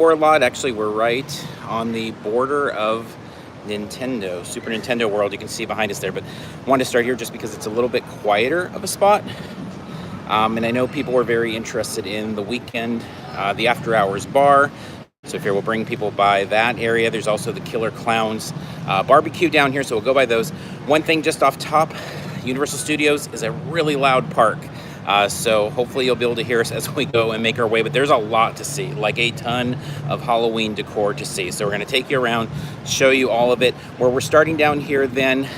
lot. Actually, we're right on the border of Nintendo, Super Nintendo World. You can see behind us there, but I wanted to start here just because it's a little bit quieter of a spot. And I know people were very interested in the weekend, the after hours bar. So if we'll bring people by that area. There's also the Killer Clowns barbecue down here, so we'll go by those. One thing just off top, Universal Studios is a really loud park. So hopefully you'll be able to hear us as we go and make our way, but there's a lot to see, like a ton of Halloween decor to see. So we're going to take you around, show you all of it. Where we're starting down here then,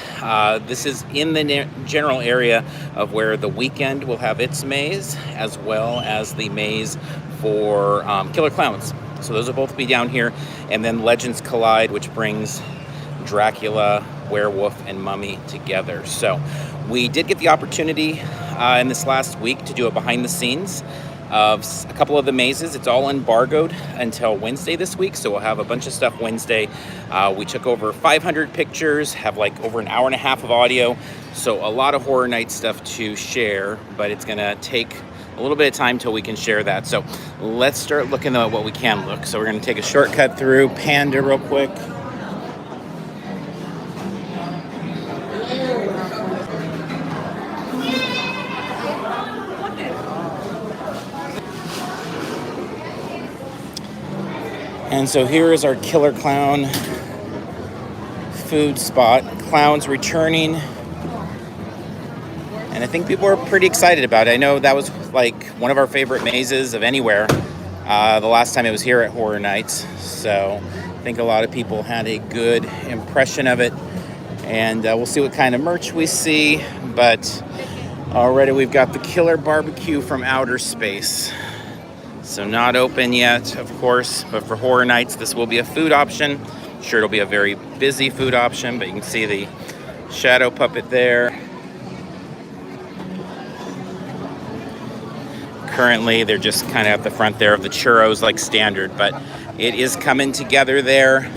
this is in the general area of where the weekend will have its maze, as well as the maze for Killer Clowns. So those will both be down here. And then Legends Collide, which brings Dracula, Werewolf, and Mummy together. So we did get the opportunity in this last week to do a behind the scenes of a couple of the mazes. It's all embargoed until Wednesday this week, so we'll have a bunch of stuff Wednesday. We took over 500 pictures, have like over an hour and a half of audio, so a lot of Horror Night stuff to share, but it's gonna take a little bit of time till we can share that. So let's start looking at what we can look. So we're gonna take a shortcut through Panda real quick. And so here is our Killer Clown food spot. Clowns returning. And I think people are pretty excited about it. I know that was like one of our favorite mazes of anywhere the last time it was here at Horror Nights. So I think a lot of people had a good impression of it. And we'll see what kind of merch we see. But already we've got the Killer Barbecue from Outer Space. So not open yet, of course, but for Horror Nights, this will be a food option. I'm sure it'll be a very busy food option, but you can see the shadow puppet there. Currently, they're just kind of at the front there of the churros like standard, but it is coming together there.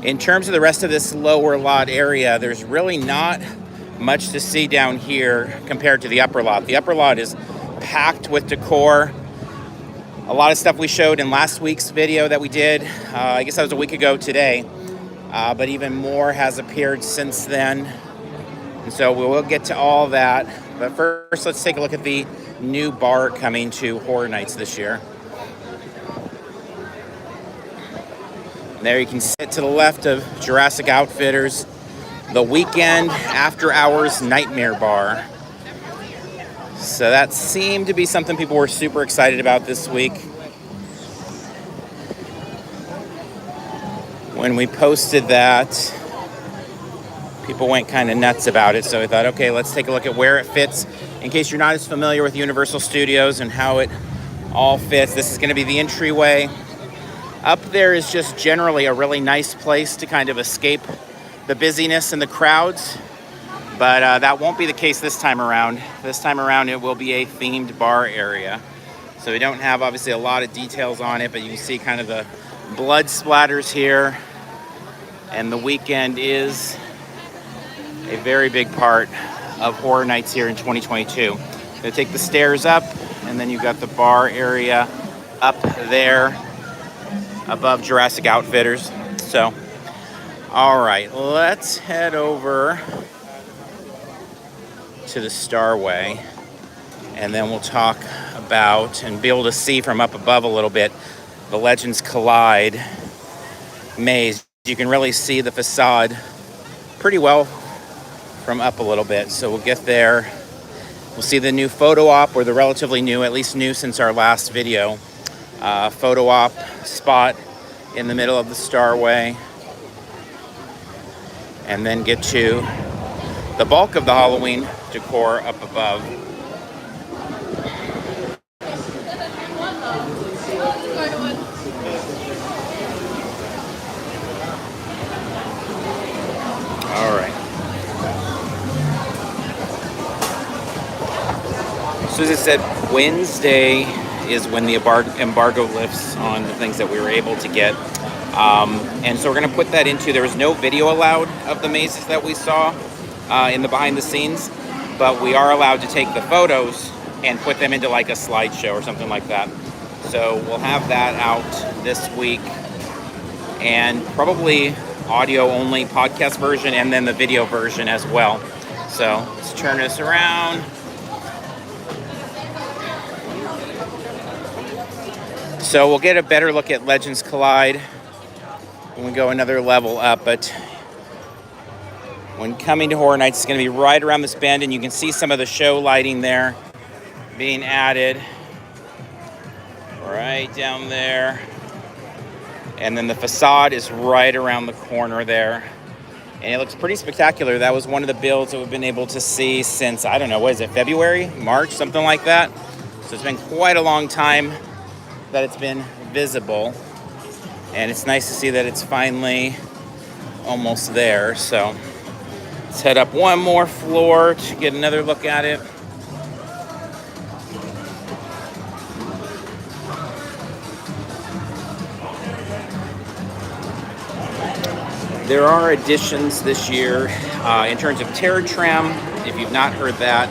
In terms of the rest of this lower lot area, there's really not much to see down here compared to the upper lot. The upper lot is packed with decor. A lot of stuff we showed in last week's video that we did. I guess that was a week ago today. But even more has appeared since then. And so we will get to all that. But first, let's take a look at the new bar coming to Horror Nights this year. And there you can sit to the left of Jurassic Outfitters, the Weekend After Hours Nightmare Bar. So that seemed to be something people were super excited about this week. When we posted that, people went kind of nuts about it. So we thought, okay, let's take a look at where it fits. In case you're not as familiar with Universal Studios and how it all fits, this is going to be the entryway. Up there is just generally a really nice place to kind of escape the busyness and the crowds. But that won't be the case this time around. This time around, it will be a themed bar area. So we don't have, obviously, a lot of details on it, but you can see kind of the blood splatters here. And the weekend is a very big part of Horror Nights here in 2022. They take the stairs up, and then you've got the bar area up there above Jurassic Outfitters. So, all right, let's head over to the Starway, and then we'll talk about and be able to see from up above a little bit the Legends Collide maze. You can really see the facade pretty well from up a little bit, so we'll get there. We'll see the new photo op, or the relatively new, at least new since our last video, photo op spot in the middle of the Starway, and then get to the bulk of the Halloween decor up above. All right. So as I said, Wednesday is when the embargo lifts on the things that we were able to get. And so we're going to put that into, there was no video allowed of the mazes that we saw in the behind the scenes, but we are allowed to take the photos and put them into like a slideshow or something like that. So we'll have that out this week, and probably audio only podcast version, and then the video version as well. So let's turn this around. So we'll get a better look at Legends Collide when we go another level up, but when coming to Horror Nights, it's going to be right around this bend, and you can see some of the show lighting there being added right down there. And then the facade is right around the corner there. And it looks pretty spectacular. That was one of the builds that we've been able to see since, I don't know, what is it, February, March, something like that. So it's been quite a long time that it's been visible. And it's nice to see that it's finally almost there. So let's head up one more floor to get another look at it. There are additions this year in terms of TRAM, if you've not heard that.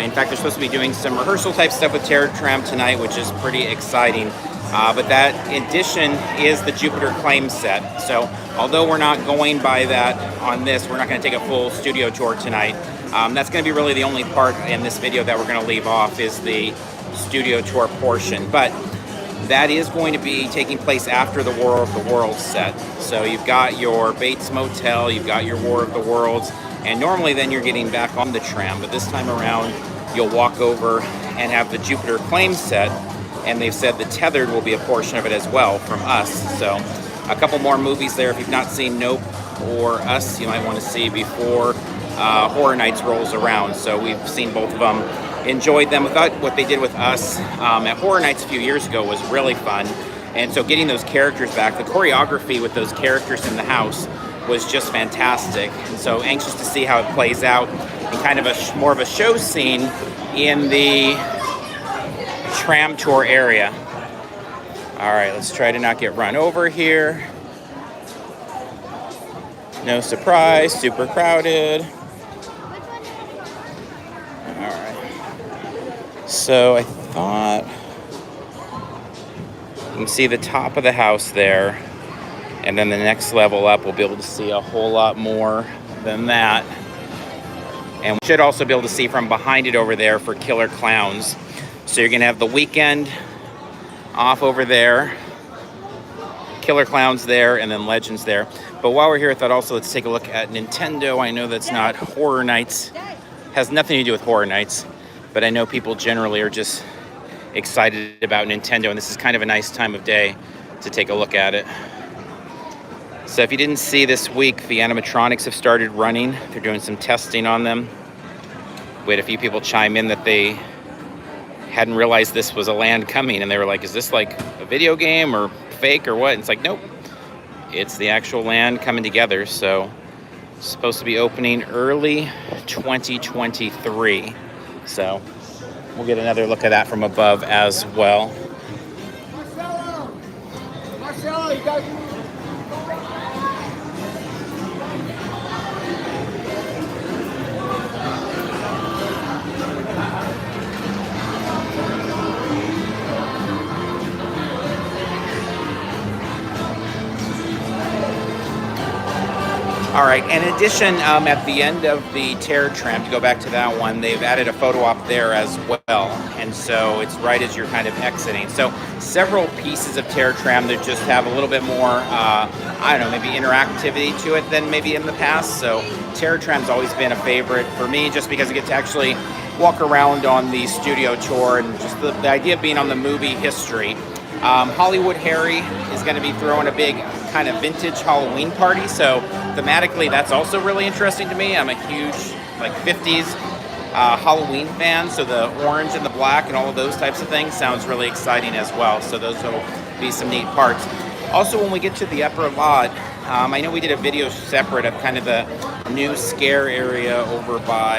In fact, they're supposed to be doing some rehearsal type stuff with TRAM tonight, which is pretty exciting. But that addition is the Jupiter Claim set. So although we're not going by that on this, we're not going to take a full studio tour tonight. That's going to be really the only part in this video that we're going to leave off is the studio tour portion. But that is going to be taking place after the War of the Worlds set. So you've got your Bates Motel, you've got your War of the Worlds, and normally then you're getting back on the tram, but this time around you'll walk over and have the Jupiter Claim set, and they've said the Tethered will be a portion of it as well from Us. So a couple more movies there if you've not seen Nope or Us, you might want to see before Horror Nights rolls around. So we've seen both of them. Enjoyed them. Without what they did with Us at Horror Nights a few years ago was really fun. And so getting those characters back, the choreography with those characters in the house was just fantastic. And so anxious to see how it plays out in kind of a more of a show scene in the tram tour area. All right, let's try to not get run over here. No surprise, super crowded. So I thought you can see the top of the house there, and then the next level up we'll be able to see a whole lot more than that. And we should also be able to see from behind it over there for Killer Clowns. So you're gonna have the Weekend off over there, Killer Clowns there, and then Legends there. But while we're here, I thought also let's take a look at Nintendo. I know that's not Horror Nights, has nothing to do with Horror Nights, but I know people generally are just excited about Nintendo, and this is kind of a nice time of day to take a look at it. So if you didn't see this week, the animatronics have started running. They're doing some testing on them. We had a few people chime in that they hadn't realized this was a land coming, and they were like, is this like a video game or fake or what? And it's like, nope, it's the actual land coming together. So it's supposed to be opening early 2023. So we'll get another look at that from above as well. Marcelo, you guys. All right, in addition, at the end of the TRAM, to go back to that one, they've added a photo op there as well. And so it's right as you're kind of exiting. So several pieces of TRAM that just have a little bit more, I don't know, maybe interactivity to it than maybe in the past. So TRAM's always been a favorite for me just because I get to actually walk around on the studio tour and just the idea of being on the movie history. Hollywood Harry is going to be throwing a big kind of vintage Halloween party, so thematically that's also really interesting to me. I'm a huge like 50s Halloween fan, so the orange and the black and all of those types of things sounds really exciting as well. So those will be some neat parts. Also, when we get to the upper lot, I know we did a video separate of kind of the new scare area over by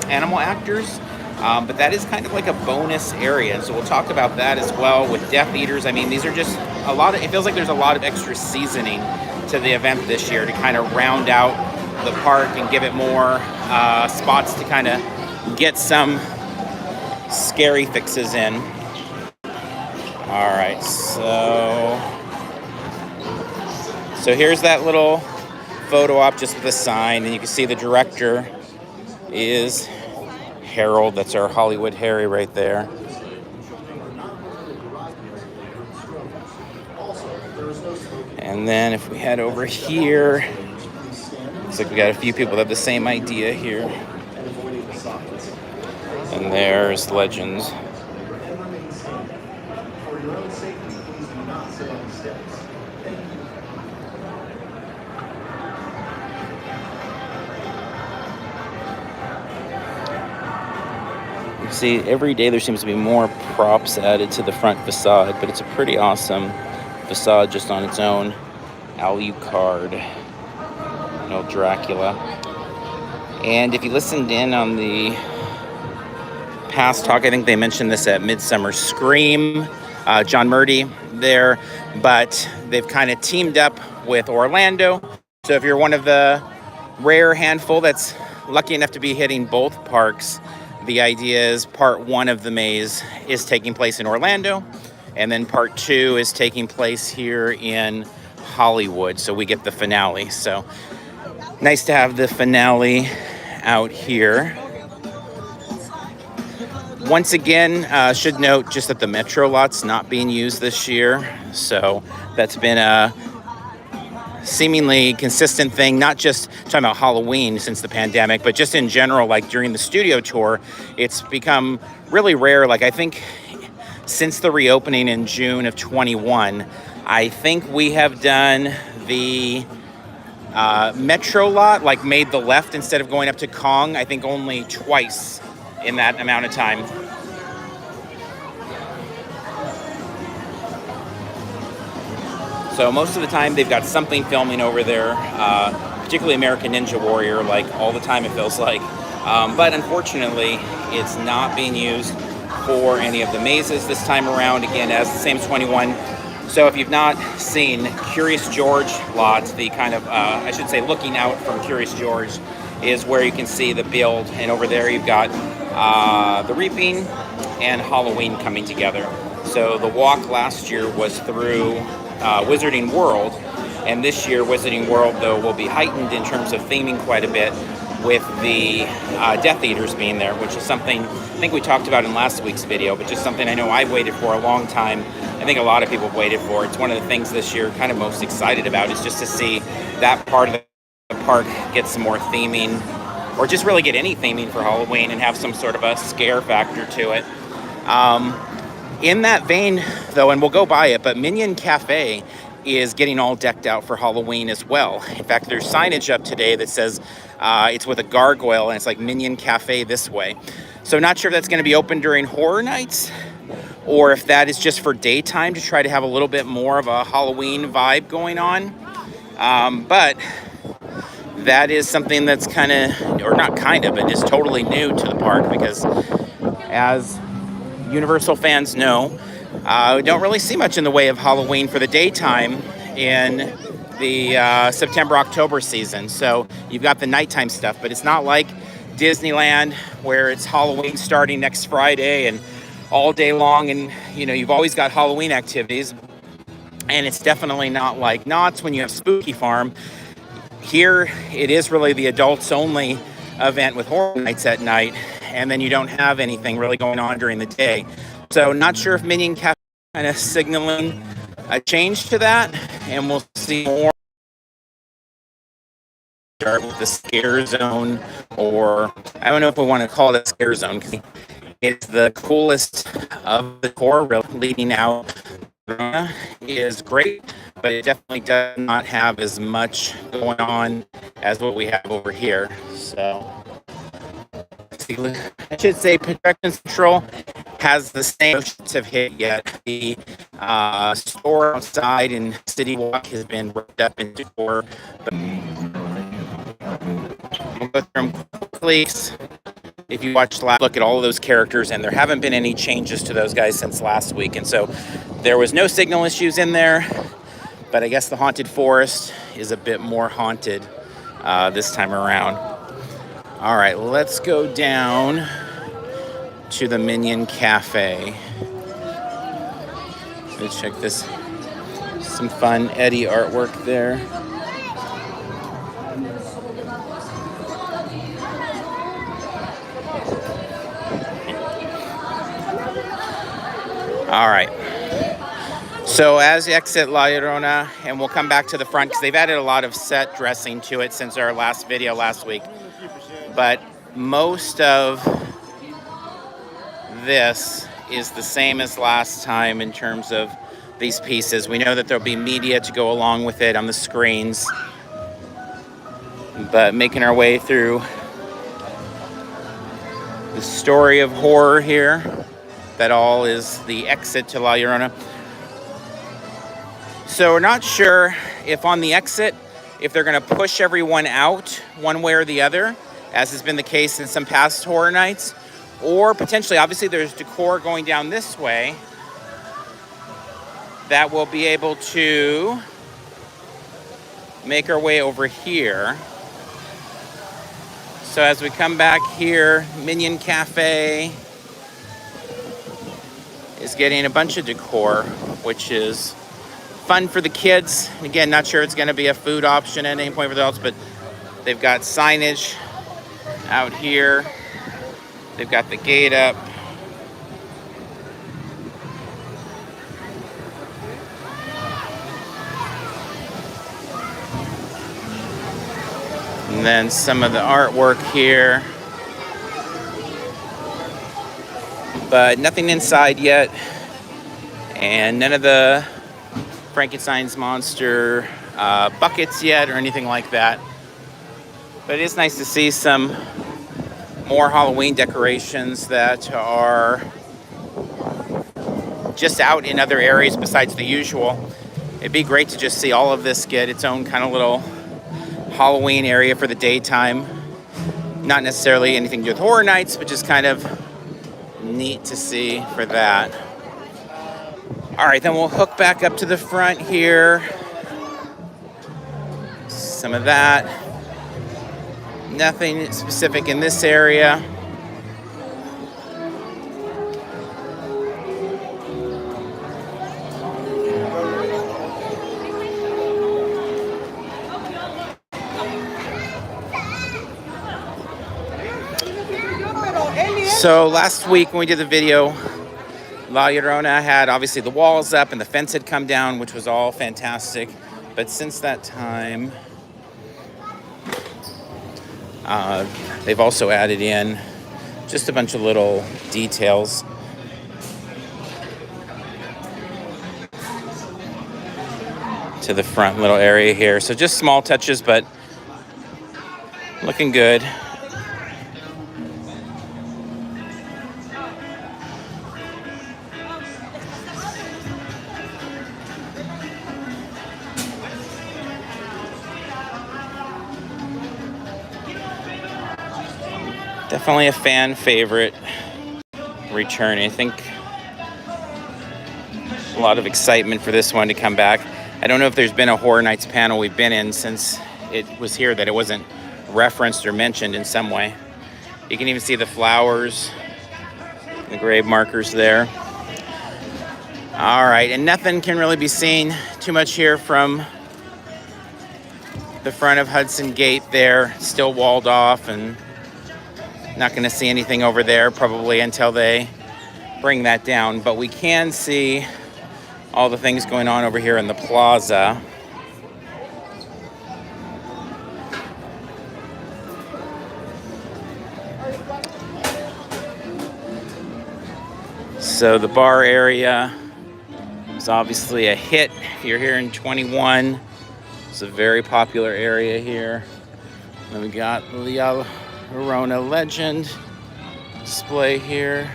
Animal Actors. But that is kind of like a bonus area, and so we'll talk about that as well with Death Eaters. I mean, these are just a lot of, it feels like there's a lot of extra seasoning to the event this year to kind of round out the park and give it more spots to kind of get some scary fixes in. All right, so here's that little photo op just with the sign, and you can see the director is Harold. That's our Hollywood Harry right there. And then if we head over here, looks like we got a few people that have the same idea here. And there's Legends. See, every day there seems to be more props added to the front facade, but it's a pretty awesome facade just on its own. Alucard, no Dracula. And if you listened in on the past talk, I think they mentioned this at Midsummer Scream, John Murdy there, but they've kind of teamed up with Orlando. So if you're one of the rare handful that's lucky enough to be hitting both parks, the idea is part one of the maze is taking place in Orlando, and then part two is taking place here in Hollywood. So we get the finale. So nice to have the finale out here. Once again, should note just that the Metro lot's not being used this year. So that's been a seemingly consistent thing, not just talking about Halloween since the pandemic, but just in general, like during the studio tour, it's become really rare. Like I think since the reopening in June of 21, I think we have done the Metro lot, like made the left instead of going up to Kong, I think only twice in that amount of time. So most of the time they've got something filming over there, particularly American Ninja Warrior, like all the time it feels like. But unfortunately, it's not being used for any of the mazes this time around, again, as the same as 21. So if you've not seen Curious George lot, the kind of, I should say looking out from Curious George is where you can see the build. And over there you've got the Reaping and Halloween coming together. So the walk last year was through Wizarding World, and this year Wizarding World, though, will be heightened in terms of theming quite a bit with the Death Eaters being there, which is something I think we talked about in last week's video, but just something I know I've waited for a long time. I think a lot of people have waited for. It's one of the things this year kind of most excited about is just to see that part of the park get some more theming, or just really get any theming for Halloween and have some sort of a scare factor to it. In that vein, though, and we'll go by it, but Minion Cafe is getting all decked out for Halloween as well. In fact, there's signage up today that says it's with a gargoyle, and it's like Minion Cafe this way. So not sure if that's going to be open during horror nights, or if that is just for daytime to try to have a little bit more of a Halloween vibe going on. But that is something that's kind of, or not kind of, but is totally new to the park, because as Universal fans know, we don't really see much in the way of Halloween for the daytime in the September-October season. So you've got the nighttime stuff, but it's not like Disneyland where it's Halloween starting next Friday and all day long, and you know, you've always got Halloween activities. And it's definitely not like Knott's when you have Spooky Farm. Here, it is really the adults only event with horror nights at night, and then you don't have anything really going on during the day. So not sure if Minion Cafe is kind of signaling a change to that, and we'll see more. Start with the scare zone, or I don't know if we want to call it a scare zone, because it's the coolest of the core, really leading out. Llorona is great, but it definitely does not have as much going on as what we have over here. So I should say Projection Central has the same have hit yet. The store outside in City Walk has been ripped up into store. We'll go through them quickly. If you watched last, look at all of those characters, and there haven't been any changes to those guys since last week. And so there was no signal issues in there, but I guess the Haunted Forest is a bit more haunted this time around. All right, let's go down to the Minion Cafe. Let's check this. Some fun Eddie artwork there. All right. So as you exit La Llorona, and we'll come back to the front because they've added a lot of set dressing to it since our last video last week. But most of this is the same as last time in terms of these pieces. We know that there'll be media to go along with it on the screens. But making our way through the story of horror here. That all is the exit to La Llorona. So we're not sure if on the exit, if they're going to push everyone out one way or the other, as has been the case in some past horror nights, or potentially, obviously there's decor going down this way that will be able to make our way over here. So as we come back here, Minion Cafe is getting a bunch of decor, which is fun for the kids. Again, not sure it's going to be a food option at any point for the adults, but they've got signage out here. They've got the gate up. And then some of the artwork here. But nothing inside yet, and none of the Frankenstein's monster buckets yet or anything like that. But it is nice to see some more Halloween decorations that are just out in other areas besides the usual. It'd be great to just see all of this get its own kind of little Halloween area for the daytime. Not necessarily anything to do with horror nights, but just kind of neat to see for that. All right, then we'll hook back up to the front here. Some of that. Nothing specific in this area. So last week when we did the video, La Llorona had obviously the walls up and the fence had come down, which was all fantastic. But since that time, they've also added in just a bunch of little details. To the front little area here. So just small touches, but looking good. Definitely a fan favorite return. I think a lot of excitement for this one to come back. I don't know if there's been a Horror Nights panel we've been in since it was here that it wasn't referenced or mentioned in some way. You can even see the flowers, the grave markers there. All right, and nothing can really be seen too much here from the front of Hudson Gate there. Still walled off, and not going to see anything over there probably until they bring that down. But we can see all the things going on over here in the plaza. So the bar area is obviously a hit. If you're here in 21, it's a very popular area here. Then we got the Llorona Legend display here.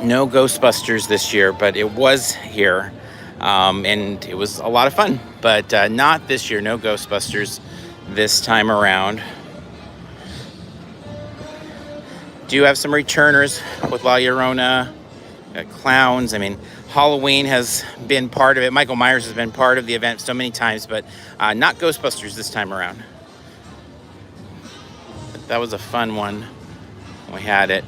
No Ghostbusters this year, but it was here, and it was a lot of fun. But not this year, no Ghostbusters this time around. Do have some returners with La Llorona, clowns. I mean, Halloween has been part of it. Michael Myers has been part of the event so many times, but not Ghostbusters this time around. But that was a fun one. We had it.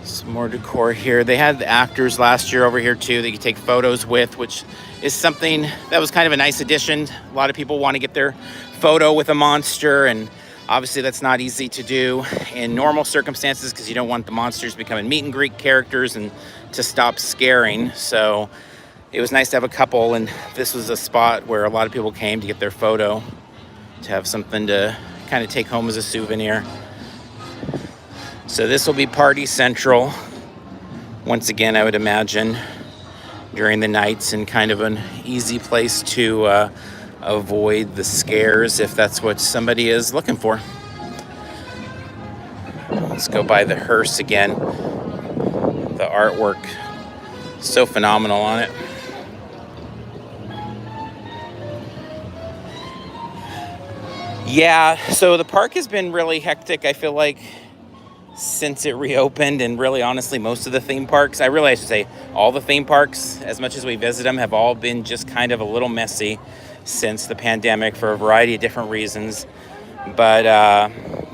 Some more decor here. They had the actors last year over here too that you take photos with, which is something that was kind of a nice addition. A lot of people want to get their photo with a monster, and obviously that's not easy to do in normal circumstances because you don't want the monsters becoming meet and greet characters and to stop scaring. So it was nice to have a couple, and this was a spot where a lot of people came to get their photo, to have something to kind of take home as a souvenir. So this will be party central once again, I would imagine, during the nights, and kind of an easy place to avoid the scares if that's what somebody is looking for. Let's go by the hearse again. The artwork, so phenomenal on it. Yeah, so the park has been really hectic, I feel like, since it reopened, and really honestly most of the theme parks, I should say all the theme parks, as much as we visit them, have all been just kind of a little messy since the pandemic for a variety of different reasons. But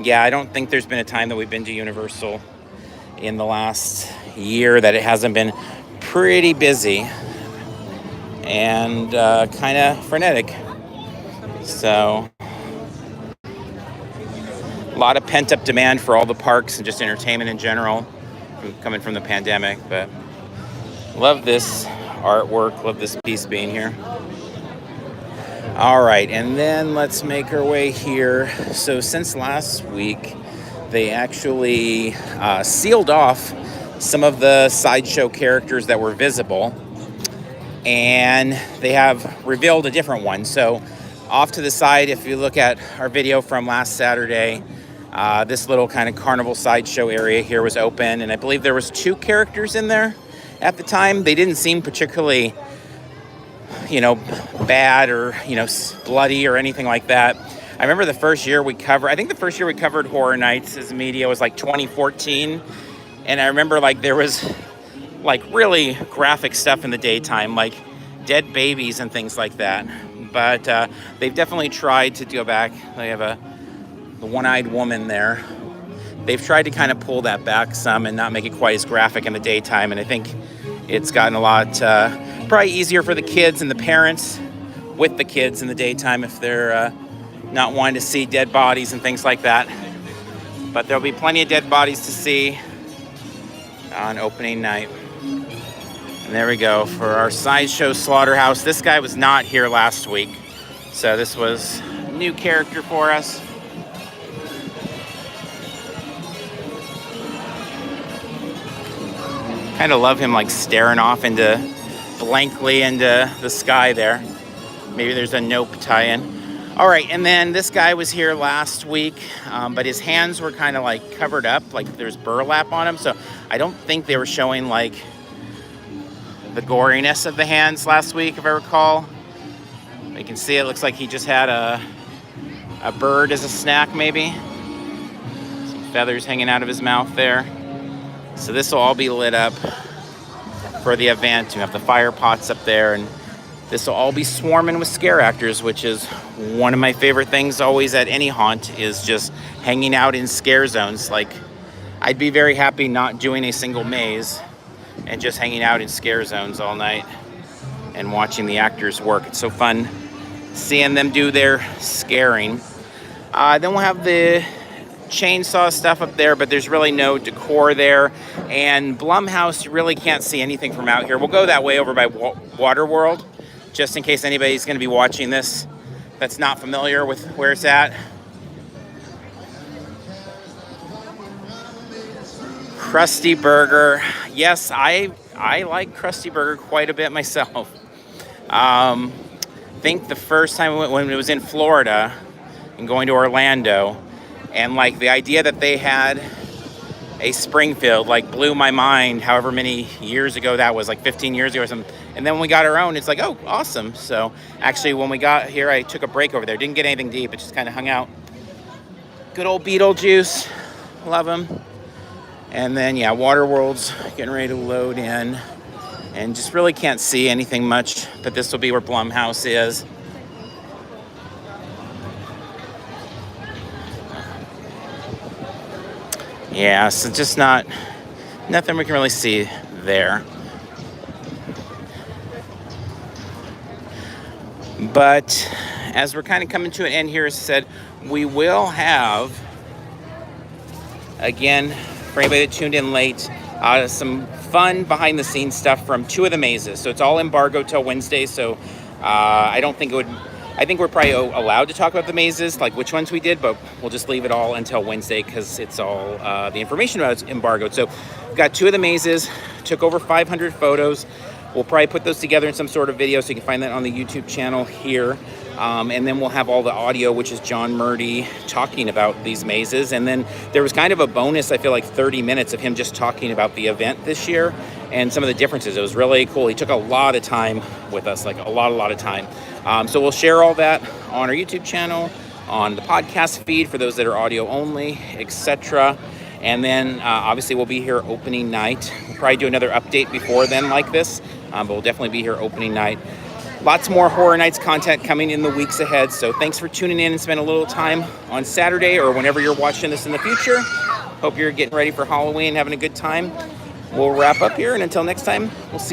yeah, I don't think there's been a time that we've been to Universal in the last year that it hasn't been pretty busy and kind of frenetic. So a lot of pent-up demand for all the parks and just entertainment in general, coming from the pandemic. But love this artwork, love this piece being here. All right, and then let's make our way here. So since last week, they actually sealed off some of the sideshow characters that were visible, and they have revealed a different one. So off to the side, if you look at our video from last Saturday, this little kind of carnival sideshow area here was open, and I believe there was 2 characters in there at the time. They didn't seem particularly, bad or, bloody or anything like that. I remember the first year we covered Horror Nights as media was like 2014, and I remember there was really graphic stuff in the daytime, like dead babies and things like that. But they've definitely tried to go back. They have the one-eyed woman there. They've tried to kind of pull that back some and not make it quite as graphic in the daytime, and I think it's gotten a lot probably easier for the kids and the parents with the kids in the daytime if they're not wanting to see dead bodies and things like that. But there'll be plenty of dead bodies to see on opening night. And there we go for our sideshow slaughterhouse. This guy was not here last week, so this was a new character for us. Kind of love him staring off blankly into the sky there. Maybe there's a Nope tie-in. All right, and then this guy was here last week, but his hands were kind of covered up, there's burlap on him. So I don't think they were showing the goriness of the hands last week, if I recall. You can see it looks like he just had a bird as a snack, maybe. Some feathers hanging out of his mouth there. So this will all be lit up for the event. You have the fire pots up there, and this will all be swarming with scare actors, which is one of my favorite things always at any haunt, is just hanging out in scare zones. I'd be very happy not doing a single maze and just hanging out in scare zones all night and watching the actors work. It's so fun seeing them do their scaring. Then we'll have the chainsaw stuff up there, but there's really no decor there. And Blumhouse, you really can't see anything from out here. We'll go that way over by Waterworld, just in case anybody's going to be watching this that's not familiar with where it's at. Krusty Burger. Yes, I like Krusty Burger quite a bit myself. I think the first time when it was in Florida and going to Orlando, and the idea that they had a Springfield blew my mind, however many years ago that was, 15 years ago or something. And then when we got our own, it's oh, awesome. So actually when we got here, I took a break over there. Didn't get anything to eat, but just kind of hung out. Good old Beetlejuice. Love him. And then, yeah, Waterworld's getting ready to load in. And just really can't see anything much, but this will be where Blumhouse is. Yeah, so just not nothing we can really see there. But as we're kind of coming to an end here, as I said, we will have, again, for anybody that tuned in late, some fun behind the scenes stuff from 2 of the mazes. So it's all embargoed till Wednesday. So I don't think it would, I think we're probably allowed to talk about the mazes, like which ones we did, but we'll just leave it all until Wednesday because it's all, the information about it's embargoed. So we've got 2 of the mazes, took over 500 photos. We'll probably put those together in some sort of video, so you can find that on the YouTube channel here. And then we'll have all the audio, which is John Murdy talking about these mazes. And then there was kind of a bonus, I feel like 30 minutes of him just talking about the event this year and some of the differences. It was really cool. He took a lot of time with us, like a lot of time. So we'll share all that on our YouTube channel, on the podcast feed for those that are audio only, etc. And then obviously we'll be here opening night. We'll probably do another update before then like this, but we'll definitely be here opening night. Lots more Horror Nights content coming in the weeks ahead. So thanks for tuning in and spending a little time on Saturday or whenever you're watching this in the future. Hope you're getting ready for Halloween, having a good time. We'll wrap up here, and until next time, we'll see you.